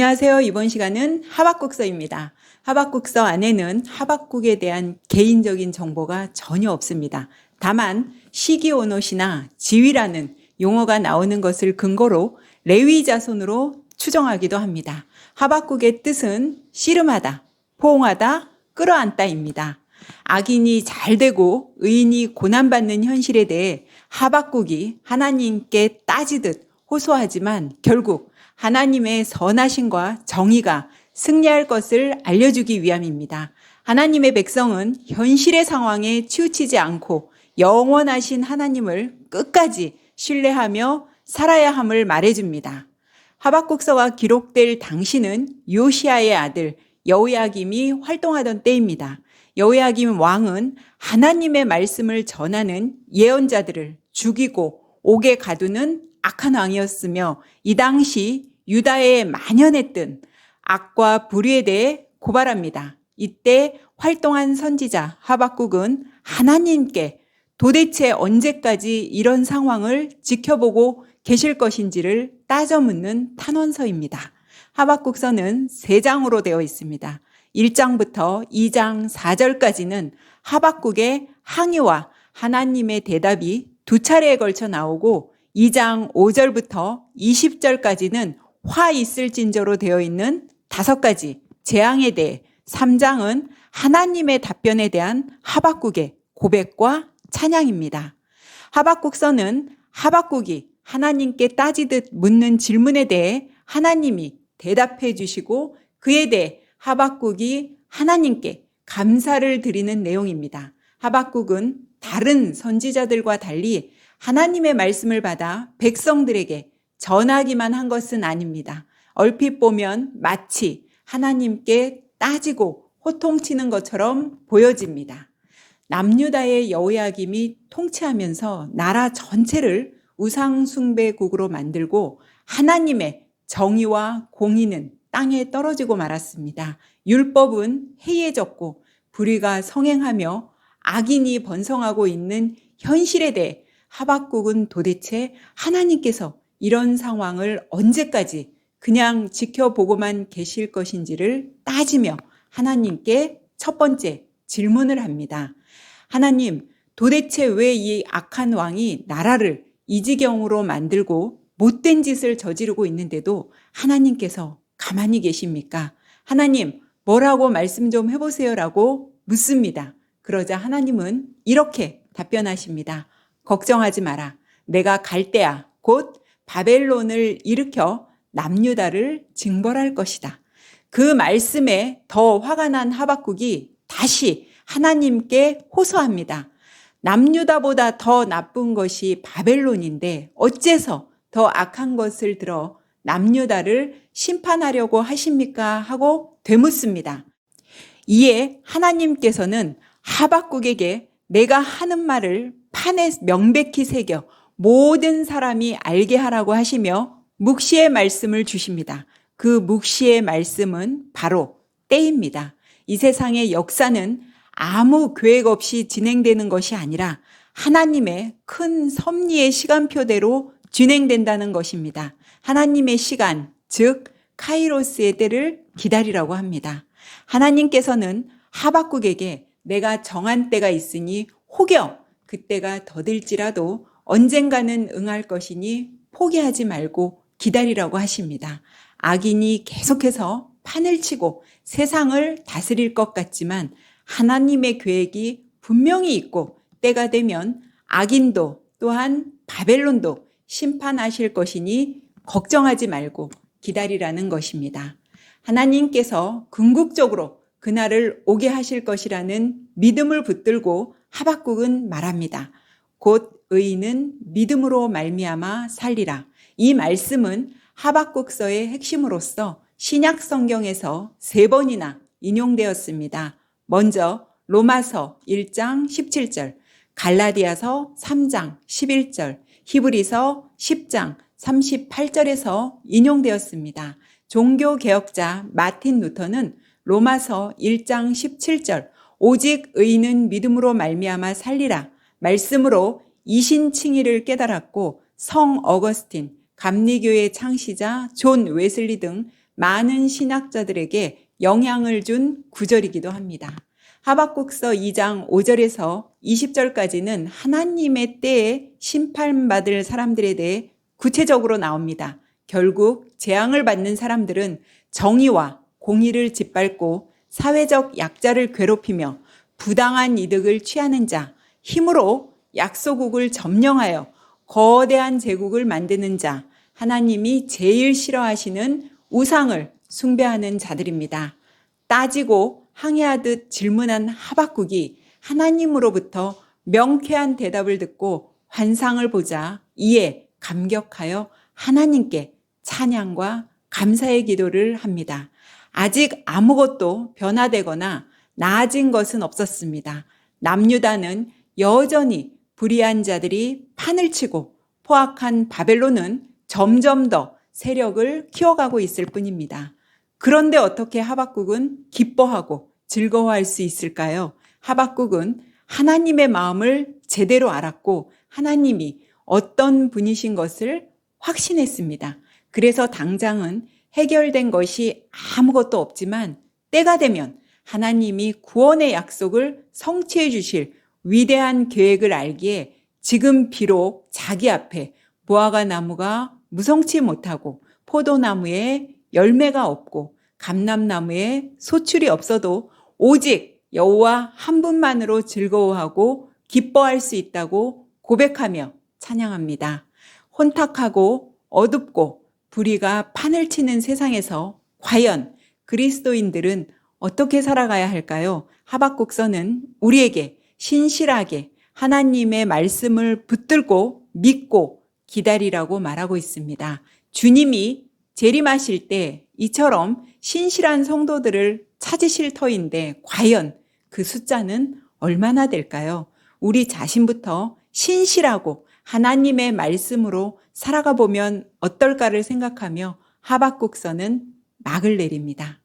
안녕하세요. 이번 시간은 하박국서입니다. 하박국서 안에는 하박국에 대한 개인적인 정보가 전혀 없습니다. 다만 시기오롯이나 지위라는 용어가 나오는 것을 근거로 레위 자손으로 추정하기도 합니다. 하박국의 뜻은 씨름하다, 포옹하다, 끌어안다입니다. 악인이 잘되고 의인이 고난받는 현실에 대해 하박국이 하나님께 따지듯 호소하지만 결국 하나님의 선하심과 정의가 승리할 것을 알려주기 위함입니다. 하나님의 백성은 현실의 상황에 치우치지 않고 영원하신 하나님을 끝까지 신뢰하며 살아야 함을 말해줍니다. 하박국서가 기록될 당시는 요시야의 아들 여호야김이 활동하던 때입니다. 여호야김 왕은 하나님의 말씀을 전하는 예언자들을 죽이고 옥에 가두는 악한 왕이었으며 이 당시 유다에 만연했던 악과 불의에 대해 고발합니다. 이때 활동한 선지자 하박국은 하나님께 도대체 언제까지 이런 상황을 지켜보고 계실 것인지를 따져 묻는 탄원서입니다. 하박국서는 3장으로 되어 있습니다. 1장부터 2장 4절까지는 하박국의 항의와 하나님의 대답이 2차례에 걸쳐 나오고 2장 5절부터 20절까지는 화 있을진저로 되어 있는 5가지 재앙에 대해 3장은 하나님의 답변에 대한 하박국의 고백과 찬양입니다. 하박국서는 하박국이 하나님께 따지듯 묻는 질문에 대해 하나님이 대답해 주시고 그에 대해 하박국이 하나님께 감사를 드리는 내용입니다. 하박국은 다른 선지자들과 달리 하나님의 말씀을 받아 백성들에게 전하기만 한 것은 아닙니다. 얼핏 보면 마치 하나님께 따지고 호통치는 것처럼 보여집니다. 남유다의 여호야김이 통치하면서 나라 전체를 우상숭배국으로 만들고 하나님의 정의와 공의는 땅에 떨어지고 말았습니다. 율법은 해이해졌고 불의가 성행하며 악인이 번성하고 있는 현실에 대해 하박국은 도대체 하나님께서 이런 상황을 언제까지 그냥 지켜보고만 계실 것인지를 따지며 하나님께 첫 번째 질문을 합니다. 하나님, 도대체 왜 이 악한 왕이 나라를 이 지경으로 만들고 못된 짓을 저지르고 있는데도 하나님께서 가만히 계십니까? 하나님, 뭐라고 말씀 좀 해보세요라고 묻습니다. 그러자 하나님은 이렇게 답변하십니다. 걱정하지 마라. 내가 갈대아 곧 바벨론을 일으켜 남유다를 징벌할 것이다. 그 말씀에 더 화가 난 하박국이 다시 하나님께 호소합니다. 남유다보다 더 나쁜 것이 바벨론인데 어째서 더 악한 것을 들어 남유다를 심판하려고 하십니까? 하고 되묻습니다. 이에 하나님께서는 하박국에게 내가 하는 말을 판에 명백히 새겨 모든 사람이 알게 하라고 하시며 묵시의 말씀을 주십니다. 그 묵시의 말씀은 바로 때입니다. 이 세상의 역사는 아무 계획 없이 진행되는 것이 아니라 하나님의 큰 섭리의 시간표대로 진행된다는 것입니다. 하나님의 시간, 즉 카이로스의 때를 기다리라고 합니다. 하나님께서는 하박국에게 내가 정한 때가 있으니 혹여 그때가 더딜지라도 언젠가는 응할 것이니 포기하지 말고 기다리라고 하십니다. 악인이 계속해서 판을 치고 세상을 다스릴 것 같지만 하나님의 계획이 분명히 있고 때가 되면 악인도 또한 바벨론도 심판하실 것이니 걱정하지 말고 기다리라는 것입니다. 하나님께서 궁극적으로 그날을 오게 하실 것이라는 믿음을 붙들고 하박국은 말합니다. 곧 의인은 믿음으로 말미암아 살리라. 이 말씀은 하박국서의 핵심으로서 신약 성경에서 3번이나 인용되었습니다. 먼저 로마서 1장 17절, 갈라디아서 3장 11절, 히브리서 10장 38절에서 인용되었습니다. 종교개혁자 마틴 루터는 로마서 1장 17절 오직 의인은 믿음으로 말미암아 살리라 말씀으로 이신칭의를 깨달았고 성 어거스틴, 감리교의 창시자 존 웨슬리 등 많은 신학자들에게 영향을 준 구절이기도 합니다. 하박국서 2장 5절에서 20절까지는 하나님의 때에 심판받을 사람들에 대해 구체적으로 나옵니다. 결국 재앙을 받는 사람들은 정의와 공의를 짓밟고 사회적 약자를 괴롭히며 부당한 이득을 취하는 자, 힘으로 약소국을 점령하여 거대한 제국을 만드는 자, 하나님이 제일 싫어하시는 우상을 숭배하는 자들입니다. 따지고 항해하듯 질문한 하박국이 하나님으로부터 명쾌한 대답을 듣고 환상을 보자 이에 감격하여 하나님께 찬양과 감사의 기도를 합니다. 아직 아무것도 변화되거나 나아진 것은 없었습니다. 남유다는 여전히 불의한 자들이 판을 치고 포악한 바벨론은 점점 더 세력을 키워가고 있을 뿐입니다. 그런데 어떻게 하박국은 기뻐하고 즐거워할 수 있을까요? 하박국은 하나님의 마음을 제대로 알았고 하나님이 어떤 분이신 것을 확신했습니다. 그래서 당장은 해결된 것이 아무것도 없지만 때가 되면 하나님이 구원의 약속을 성취해 주실 위대한 계획을 알기에 지금 비록 자기 앞에 무화과 나무가 무성치 못하고 포도나무에 열매가 없고 감람나무에 소출이 없어도 오직 여호와 한 분만으로 즐거워하고 기뻐할 수 있다고 고백하며 찬양합니다. 혼탁하고 어둡고 불의가 판을 치는 세상에서 과연 그리스도인들은 어떻게 살아가야 할까요? 하박국서는 우리에게 신실하게 하나님의 말씀을 붙들고 믿고 기다리라고 말하고 있습니다. 주님이 재림하실 때 이처럼 신실한 성도들을 찾으실 터인데 과연 그 숫자는 얼마나 될까요? 우리 자신부터 신실하고 하나님의 말씀으로 살아가 보면 어떨까를 생각하며 하박국서는 막을 내립니다.